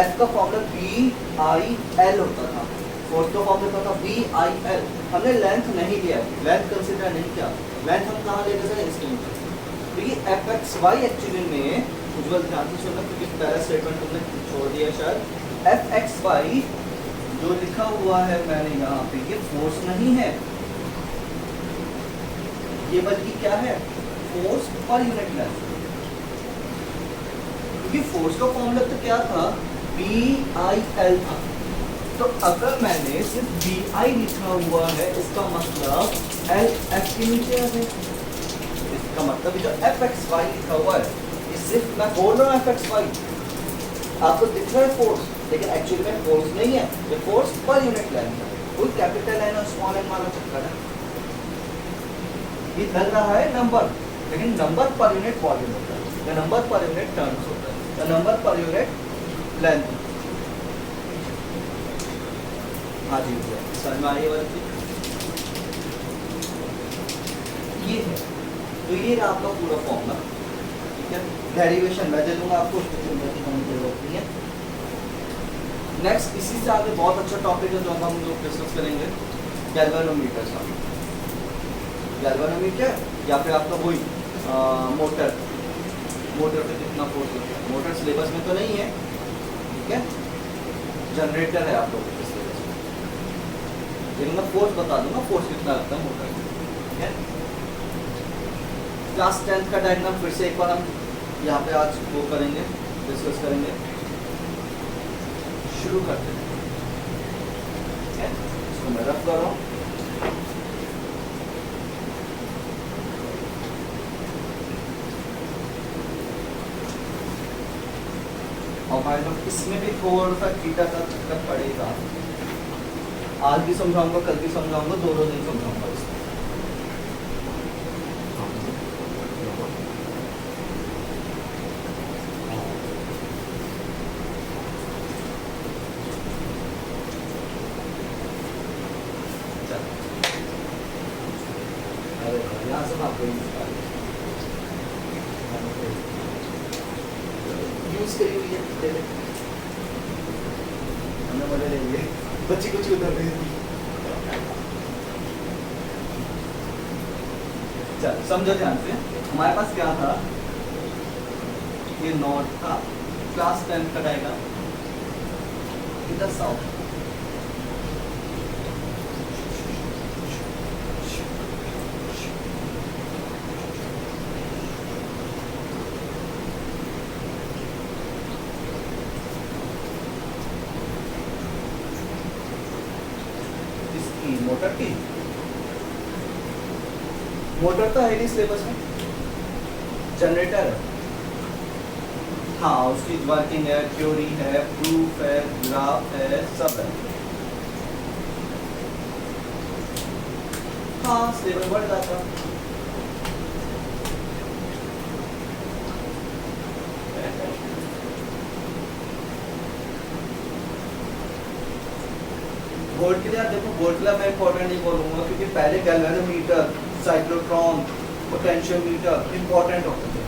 F का फॉर्मूला BIL होता था, फोर्स का फॉर्मूला था BIL। हमने लेंथ नहीं लिया, लेंथ कंसीडर नहीं किया, लेंथ हम कहाँ लेते थे, इसके तो ये Fxy एक्चुअली में, उज्जवल ध्यान से सुनना क्योंकि पहला स्टेटमेंट तुमने छोड़ दिया शायद, Fxy जो लिखा हुआ है मैंने यहाँ पे, ये फोर्स नहीं है, ये बल्कि क्या है, फोर्स पर यूनिट लेंथ, क्योंकि फोर्स का फॉर्मूला तो क्या था, BIL था। तो अगर मैंने सिर्फ BI लिखा हुआ है, इसका मतलब LF के नीचे आ गया, इसका मतलब जो Fxy लिखा हुआ है, ये सिर्फ मैं बोल रहा हूँ Fxy, आपको दिख रहा है फोर्स, लेकिन एक्चुअली में फोर्स नहीं है, ये फोर्स पर यूनिट लेंथ है, कोई कैपिटल एन और स्मॉल एन वाला चक्कर है, ये लग रहा है नंबर, लेकिन नंबर पर यूनिट वॉल्यूम होता है, या नंबर पर यूनिट टर्न्स होता है, या नंबर पर यूनिट लेंथ। हाँ जी, समझ में आई वाली चीज, ये है, तो ये आपका पूरा फॉर्मूला, ठीक है, डेरिवेशन मैं दे दूंगा आपको, उसको चिंता की कोई जरूरत नहीं है। नेक्स्ट इसी से आगे बहुत अच्छा टॉपिक है जो हम लोग डिस्कस करेंगे, गैल्वेनोमीटर का, गैल्वेनोमीटर या फिर आपका वही मोटर, मोटर पे कितना फोर्स लगता है, मोटर सिलेबस में तो नहीं है, ठीक है, जनरेटर है आप लोगों के सिलेबस में, लेकिन मैं फोर्स बता दूंगा, फोर्स कितना लगता है मोटर, ठीक है। क्लास 10th का डायग्राम फिर से एक बार हम यहाँ पे आज वो करेंगे, डिस्कस करेंगे, शुरू करते हैं, ठीक है, इसको मैं रफ कर रहा हूँ। और भाई लोग इसमें भी थोड़ा सा थीटा का चक्कर पड़ेगा, आज भी समझाऊंगा, कल भी समझाऊंगा, दोनों दिन समझाऊंगा इसमें। यहाँ से आपको यूज करी हुई है, हमने मजे ले लिए, बच्ची कुछ उधर भेज दी। चल समझो ध्यान से, हमारे पास क्या था, ये नॉर्थ था, क्लास 10 का डायग्राम, इधर साउथ, इसकी मोटर की, मोटर तो है नहीं सिलेबस में, जनरेटर है, हाँ उसकी वर्किंग है, थ्योरी है, प्रूफ है, ग्राफ है, सब है, हाँ सिलेबस बढ़ जाता। बोर्ड के लिए आप देखो, बोर्ड के लिए मैं इंपॉर्टेंट नहीं बोलूंगा क्योंकि पहले गैल्वेनोमीटर, साइक्लोट्रॉन, पोटेंशियोमीटर इंपॉर्टेंट होते थे,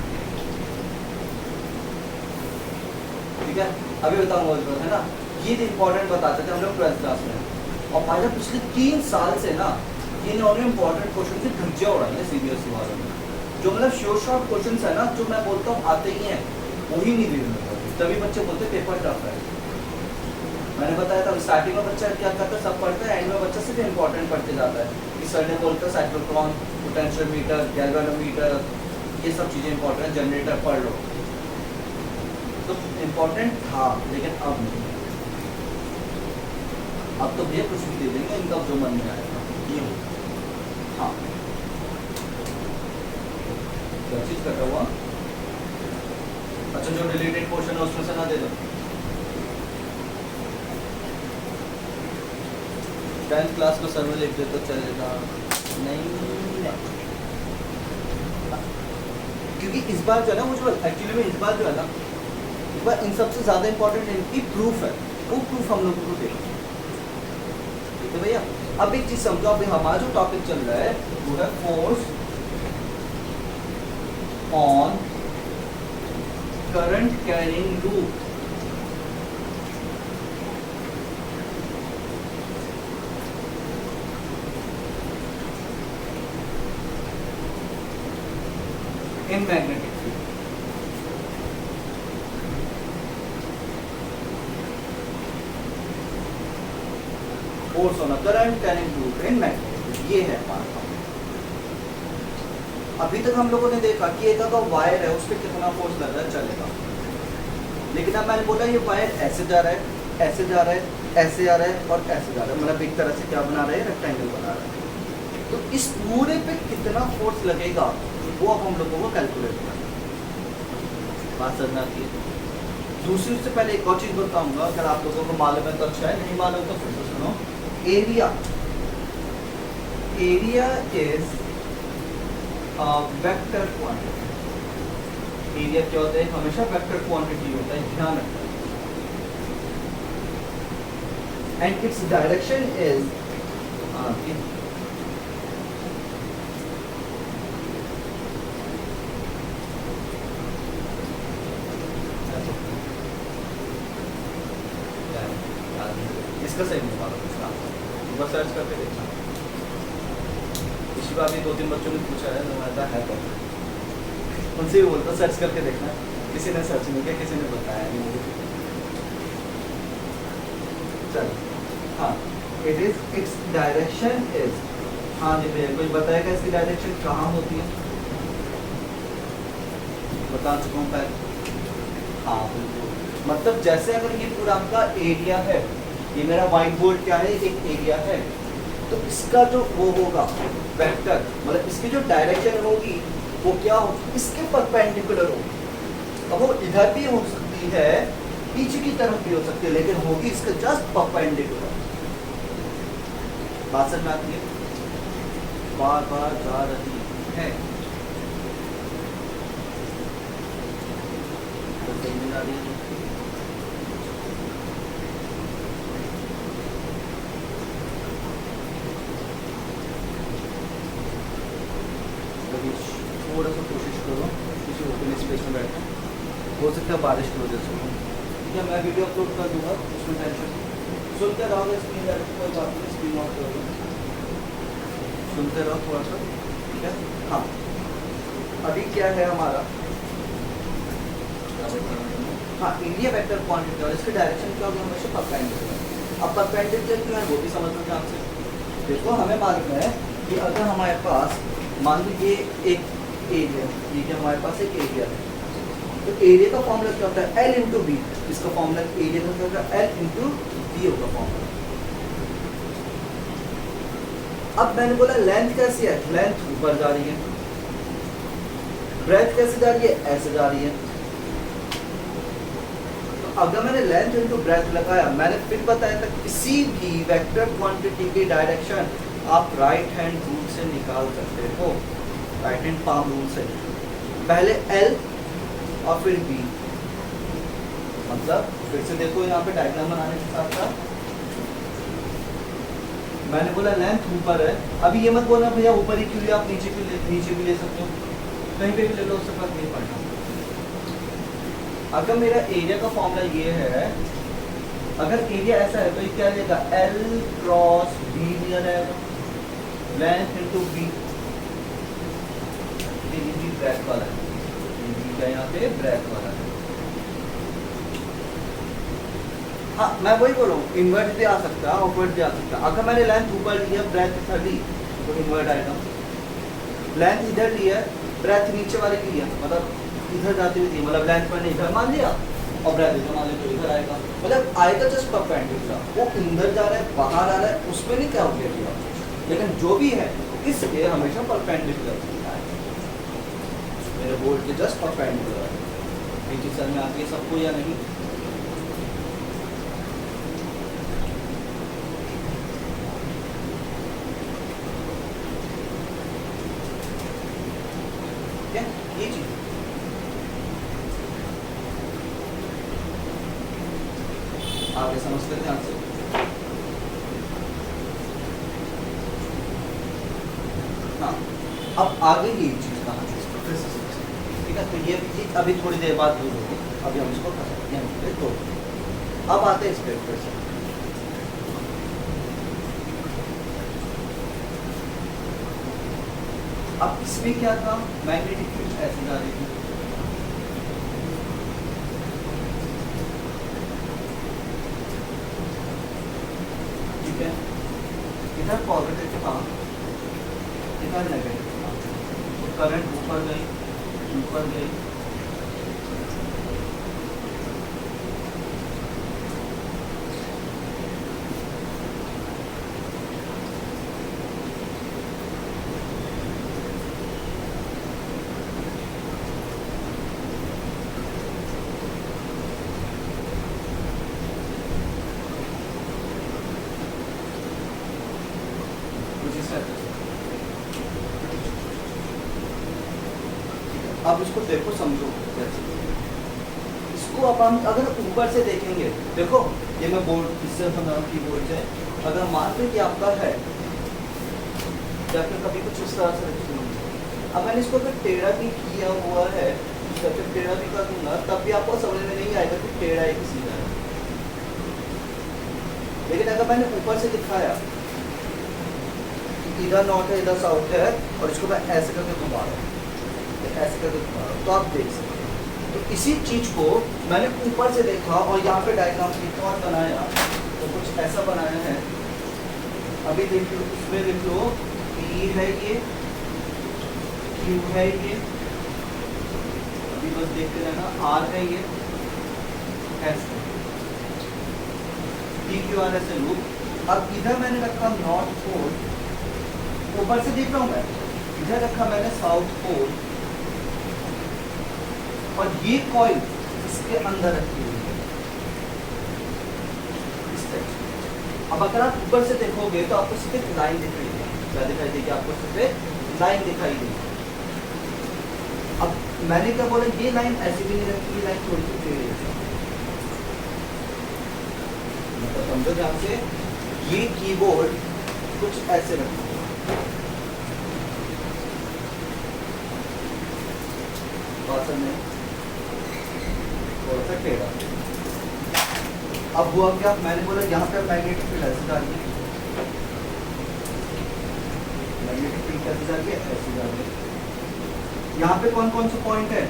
ठीक है। अभी बताऊंगा उसको, है ना, ये इंपॉर्टेंट बताते थे हम लोग 12th क्लास में। और भाई पिछले 3 साल से ना इन्होंने इंपॉर्टेंट क्वेश्चन से धज्जियां उड़ाई है सीबीएसई वालों ने, जो मतलब श्योर शॉर्ट क्वेश्चन है ना, जो मैं बोलता हूँ आते ही हैं, वही नहीं दे रहे, तभी बच्चे बोलते पेपर टफ है। मैंने बताया था स्टार्टिंग में बच्चा क्या करता है, सब पढ़ता है, एंड में बच्चा सिर्फ इंपॉर्टेंट पढ़ते जाता है कि सर ने बोलता है साइक्लोट्रॉन, पोटेंशियोमीटर, गैल्वेनोमीटर, ये सब चीज़ें इंपॉर्टेंट है, जनरेटर पढ़ लो, तो इम्पोर्टेंट था, लेकिन अब नहीं, अब तो भैया कुछ भी दे देंगे, इनका जो मन में आएगा ये हो। हाँ क्या चीज़ कर रहा हुआ, अच्छा जो डिलीटेड पोर्शन है उसमें से ना दे दो, 10th क्लास को सर्वे लिख दे तो चलेगा, नहीं क्योंकि इस बार जो है ना मुझे एक्चुअली में इस बार जो है ना, इस बार इन सबसे ज़्यादा इंपॉर्टेंट इनकी प्रूफ है, वो प्रूफ हम लोगों को देखो, ठीक है भैया। अब एक चीज़ समझो, अभी हमारा जो टॉपिक चल रहा है वो है force on current carrying loop, in magnetic field. Force on current carrying loop in magnetic, ये है हमारा। अभी तक हम लोगों ने देखा कि एक अगर वायर है उस पर कितना फोर्स लग रहा है चलेगा, लेकिन अब मैंने बोला ये वायर ऐसे जा रहा है, ऐसे जा रहा है, ऐसे जा रहा है और ऐसे जा रहा है, मतलब एक तरह से क्या बना रहा है, रेक्टेंगल बना रहा है, तो इस पूरे पे कितना फोर्स लगेगा वो अब हम लोगों को कैलकुलेट करना है, बात समझना चाहिए। दूसरी उससे पहले एक और चीज़ बताऊंगा, अगर आप लोगों को मालूम है तो अच्छा है, नहीं मालूम तो फिर से सुनो। Area, area is vector quantity, area क्या होता है, हमेशा वेक्टर क्वांटिटी होता है, ध्यान रखना, एंड इट्स डायरेक्शन इज इसका सही नहीं मालूम, इसका बस सर्च करके देखना, इसी बात भी 2-3 बच्चों ने पूछा है, तो है तो उनसे भी बोलता सर्च करके देखना, किसी ने सर्च नहीं किया, किसी ने बताया नहीं मुझे। चल हाँ, it is its direction is, हाँ जी भैया कोई बताएगा इसकी डायरेक्शन कहाँ होती है, बता चुका हूँ पहले, हाँ बिल्कुल, मतलब जैसे अगर ये पूरा आपका एरिया है, ये मेरा व्हाइट बोर्ड क्या है, एक एरिया है, तो इसका जो वो होगा वेक्टर, मतलब इसकी जो डायरेक्शन होगी वो क्या होगी, इसके परपेंडिकुलर होगी। अब वो इधर भी हो सकती है, पीछे की तरफ भी हो सकती है, लेकिन होगी इसके जस्ट परपेंडिकुलर। बात समझ में आती है, बार बार जा रही है, तो समझ में आ रही है। थोड़ा सा कोशिश करो किसी ओपन स्पेस में बैठना, हो सकता है बारिश की वजह से, ठीक है। मैं वीडियो अपलोड कर दूंगा, उसमें टेंशन सुनते रहोगे, स्क्रीन कोई बात नहीं, स्क्रीन ऑफ कर दो, सुनते रहो थोड़ा सा, ठीक है। हाँ अभी क्या है हमारा, हाँ एरिया वेक्टर क्वांटिटी और इसकी डायरेक्शन क्या होगी, हमेशा परपेंडिकुलर। अब परपेंडिकुलर क्यों है वो भी समझ लो ध्यान से। देखो हमें मालूम है कि अगर हमारे पास मान लीजिए एक एरिया, ठीक है हमारे पास एक एरिया है, तो एरिया का फॉर्मूला क्या होता है, L इंटू बी। इसका फॉर्मूला एरिया का क्या होगा, L इंटू बी होगा फॉर्मूला। अब मैंने बोला लेंथ कैसी है, लेंथ ऊपर जा रही है, ब्रेथ कैसे जा रही है, ऐसे जा रही है। तो अगर मैंने लेंथ इनटू ब्रेथ लगाया, मैंने फिर बताया था किसी भी वेक्टर क्वांटिटी की डायरेक्शन आप राइट हैंड रूल से निकाल सकते हो, राइट हैंड पाम रूल से। पहले L और फिर B, मतलब फिर से देखो यहाँ पे डायग्राम बनाने के साथ साथ मैंने बोला लेंथ ऊपर है। अभी ये मत बोलना भैया ऊपर ही क्यों लिया, आप नीचे भी ले सकते हो, कहीं पे भी ले लो, उससे फर्क नहीं पड़ता। अगर मेरा एरिया का फॉर्मूला ये है, अगर एरिया ऐसा है तो ये क्या लेगा, L क्रॉस B लिया जाएगा, लेंथ इनटू B। ये ब्रेथ वाला है, ये यहाँ पे ब्रेथ वाला है। हाँ मैं वही बोल रहा हूँ, इन्वर्ट भी आ सकता है, आउटवर्ट भी आ सकता है। अगर मैंने लेंथ ऊपर लिया, ब्रेथ इधर ली, तो इन्वर्ट आएगा। लेंथ इधर लिया, ब्रेथ नीचे वाले की लिया, मतलब इधर जाती हुई थी, मतलब लेंथ मैंने इधर मान लिया और ब्रेथ इधर मान लिया, तो इधर आएगा, मतलब आएगा जस्ट परपेंडिकुलर। वो अंदर जा रहा है बाहर आ रहा है, उसमें नहीं क्या हो गया, लेकिन जो भी है इसलिए हमेशा परपेंडिकुलर आएगा, मेरे बोर्ड के जस्ट परपेंडिकुलर है। ये चीज समझ में आती है सबको या नहीं? ये चीज आगे समझते हैं ध्यान से। हाँ अब आगे ये चीज कहाँ है, इसको फिर से समझते हैं, ठीक है। तो ये चीज अभी थोड़ी देर बाद दूर होगी, अभी हम इसको कर सकते हैं। तो अब आते हैं इस पे फिर से। अब इसमें क्या था, मैग्नेटिक फील्ड ऐसे जा रही थी, ठीक है, इधर पॉजिटिव था, इधर नेगेटिव था, तो करंट ऊपर गई, अब इसको देखो समझो कैसे। इसको अब हम अगर ऊपर से देखेंगे, देखो ये मैं बोर्ड इससे समझा कीबोर्ड से, अगर मान लो कि आपका है या फिर कभी कुछ इस तरह से, अब मैंने इसको अगर टेढ़ा भी किया हुआ है, तो फिर टेढ़ा भी कर दूंगा, तब भी आपको समझ में नहीं आएगा कि टेढ़ा है कि सीधा है। लेकिन अगर मैंने ऊपर से दिखाया इधर नॉर्थ है इधर साउथ है, और इसको मैं ऐसे करके घुमा रहा हूँ, ऐसे करके घुमा रहा हूँ, तो आप देख सकते हैं। तो इसी चीज को मैंने ऊपर से देखा और यहाँ पे डायग्राम एक और बनाया, तो कुछ ऐसा बनाया है। अभी देख लो, इसमें देख लो, P है ये, Q है ये, अभी बस देखते रहना, R है ये, ऐसे PQR ऐसे लूप। अब इधर मैंने रखा नॉर्थ पोल, ऊपर से देख रहा हूँ मैं, इधर रखा मैंने साउथ पोल, और ये कॉइल इसके अंदर रखी हुई है इस तरह। अब अगर आप ऊपर से देखोगे तो आपको सिर्फ एक लाइन दिखाई देगी, क्या दिखाई देगी आपको, सिर्फ एक लाइन दिखाई देगी। अब मैंने क्या बोला, ये लाइन ऐसी भी नहीं रखी, ये लाइन थोड़ी सी टेढ़ी है, मतलब समझो ध्यान से, ये कीबोर्ड कुछ ऐसे रखा में थोड़ा सा टेढ़ा। अब हुआ क्या, मैंने बोला यहाँ पे मैग्नेटिक फील्ड ऐसे जा रही है, मैग्नेटिक फील्ड कैसे जा रही है, ऐसे जा रही है। यहाँ पे कौन कौन से पॉइंट है,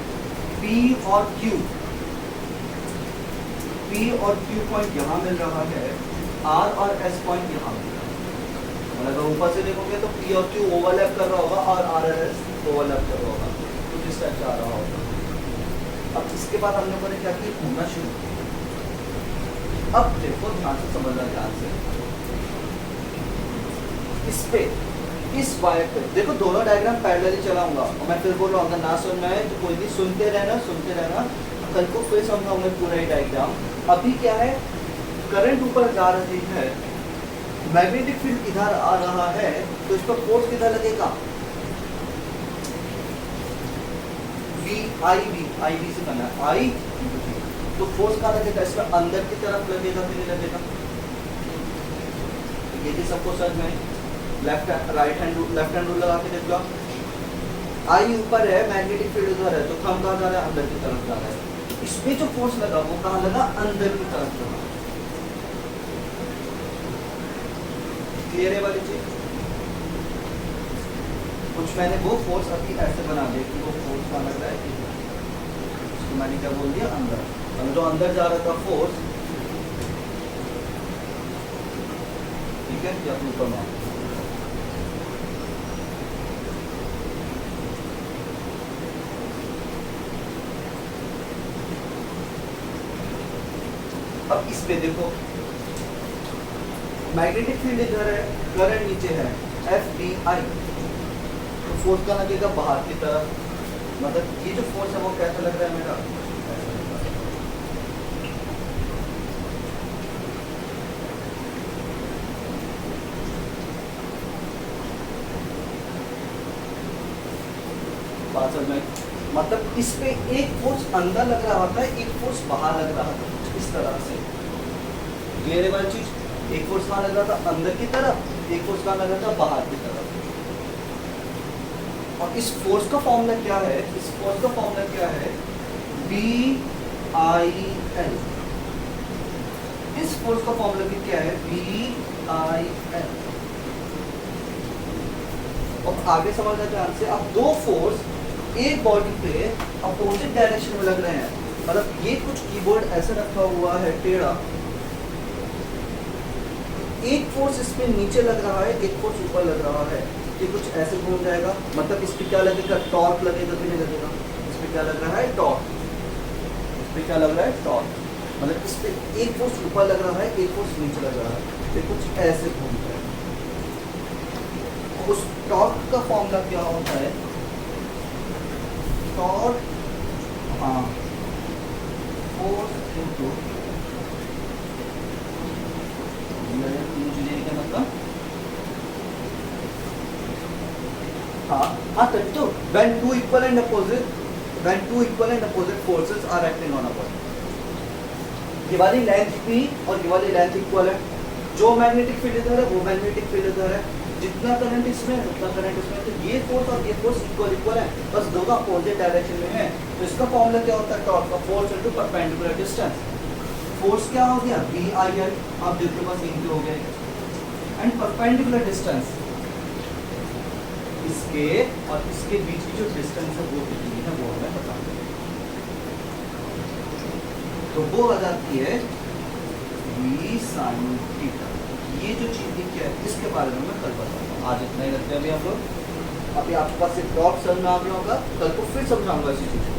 P और Q, P और Q पॉइंट यहाँ मिल रहा है, R और S पॉइंट यहाँ मिल रहा है। अगर ऊपर से देखोगे तो P और Q ओवरलैप कर रहा होगा और R और S ओवरलैप कर रहा होगा, तो किस टाइप से आ रहा होगा। अब इसके बाद हम लोगों ने क्या किया, घूमना शुरू किया। अब देखो ध्यान से समझना, ध्यान से इस पे, इस वायर पे देखो, दोनों डायग्राम पैरेलली चलाऊंगा और मैं फिर बोल रहा हूँ अगर ना सुन में आए तो कोई नहीं, सुनते रहना, कल को फिर समझाऊंगा पूरा ही डायग्राम। अभी क्या है, करंट ऊपर जा रही है, मैग्नेटिक फील्ड इधर आ रहा है, तो इस पर फोर्स किधर लगेगा, आई बी से करना है, आई, तो फोर्स कहाँ लगेगा, इसमें अंदर की तरफ लगेगा कि नहीं लगेगा, ये भी सबको समझ में, लेफ्ट हैंड रूल लगा के देख लो। आई ऊपर है, मैग्नेटिक फील्ड उधर है, तो थंब कहाँ जा रहा है, अंदर की तरफ जा रहा है। इसमें जो फोर्स लगा वो कहाँ लगा, अंदर की तरफ लगा। क्लियर है वाली चीज, कुछ मैंने वो फोर्स अभी ऐसे बना दिया कि वो फोर्स कहाँ लग रहा है, उसको मैंने क्या बोल दिया, अंदर, और जो अंदर जा रहा था फोर्स, ठीक है, या ऊपर मान, अब इस पे देखो, मैग्नेटिक फील्ड इधर है, करंट नीचे है, एफ डी आई, तो फोर्स का लगेगा बाहर की तरफ, मतलब ये जो फोर्स है वो कैसा लग रहा है मेरा, में, मतलब इस पे एक फोर्स अंदर लग रहा होता है, एक फोर्स बाहर लग रहा था, इस तरह से। क्लियर है वाली चीज, एक फोर्स कहाँ लग रहा था, अंदर की तरफ, एक फोर्स कहाँ लग रहा था, बाहर की तरफ। और इस फोर्स का फॉर्मूला क्या है, इस फोर्स का फॉर्मूला क्या है, बी आई एल, इस फोर्स का फॉर्मूला भी क्या है, बी आई एल। और आगे समझना ध्यान से, अब दो फोर्स एक बॉडी पे अपोजिट डायरेक्शन में लग रहे हैं, मतलब ये कुछ कीबोर्ड ऐसे रखा हुआ है टेढ़ा, एक फोर्स इसमें नीचे लग रहा है, एक फोर्स ऊपर लग रहा है, ये कुछ ऐसे घूम जाएगा, मतलब इस पे क्या लगेगा, टॉर्क लगेगा कि नहीं लगेगा, इस पे क्या लग रहा है, टॉर्क, इस पे क्या लग रहा है, टॉर्क, मतलब इस पे एक फोर्स ऊपर लग रहा है, एक फोर्स नीचे लग रहा है, ये कुछ ऐसे घूम जाएगा। उस टॉर्क का फॉर्मूला क्या होता है, टॉर्क, हाँ, फोर्स इनटू, मतलब हाँ तो when two equal and opposite forces are acting on a body, ये वाली लेंथ p और ये वाली लेंथ इक्वल है, जो मैग्नेटिक फील्ड इधर है वो मैग्नेटिक फील्ड इधर है, जितना करंट इसमें उतना करंट इसमें, तो ये फोर्स और ये फोर्स इक्वल है, बस दोनों अपोजिट डायरेक्शन में है। तो इसका फॉर्मूला क्या होता है, टॉर्क का, force into perpendicular distance. Force क्या हो गया, बी आई एल, आप देखो बस इनके हो गए, एंड परपेंडिकुलर डिस्टेंस, इसके और इसके बीच की जो डिस्टेंस है वो कितनी है वो हमें पता है, तो वो आ जाती है बी साइन थीटा। ये जो चीज क्या है इसके बारे में मैं कल बताऊंगा, आज इतना ही रखते हैं अभी हम लोग। अभी आपके पास एक टॉप समझ में आ गया होगा, कल को फिर समझाऊंगा इसी चीज को,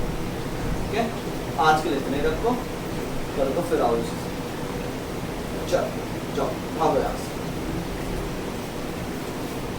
ठीक है। आज के लिए इतना ही रखो, कल को फिर आओ इसी से, चलो जाओ भागो यहाँ से।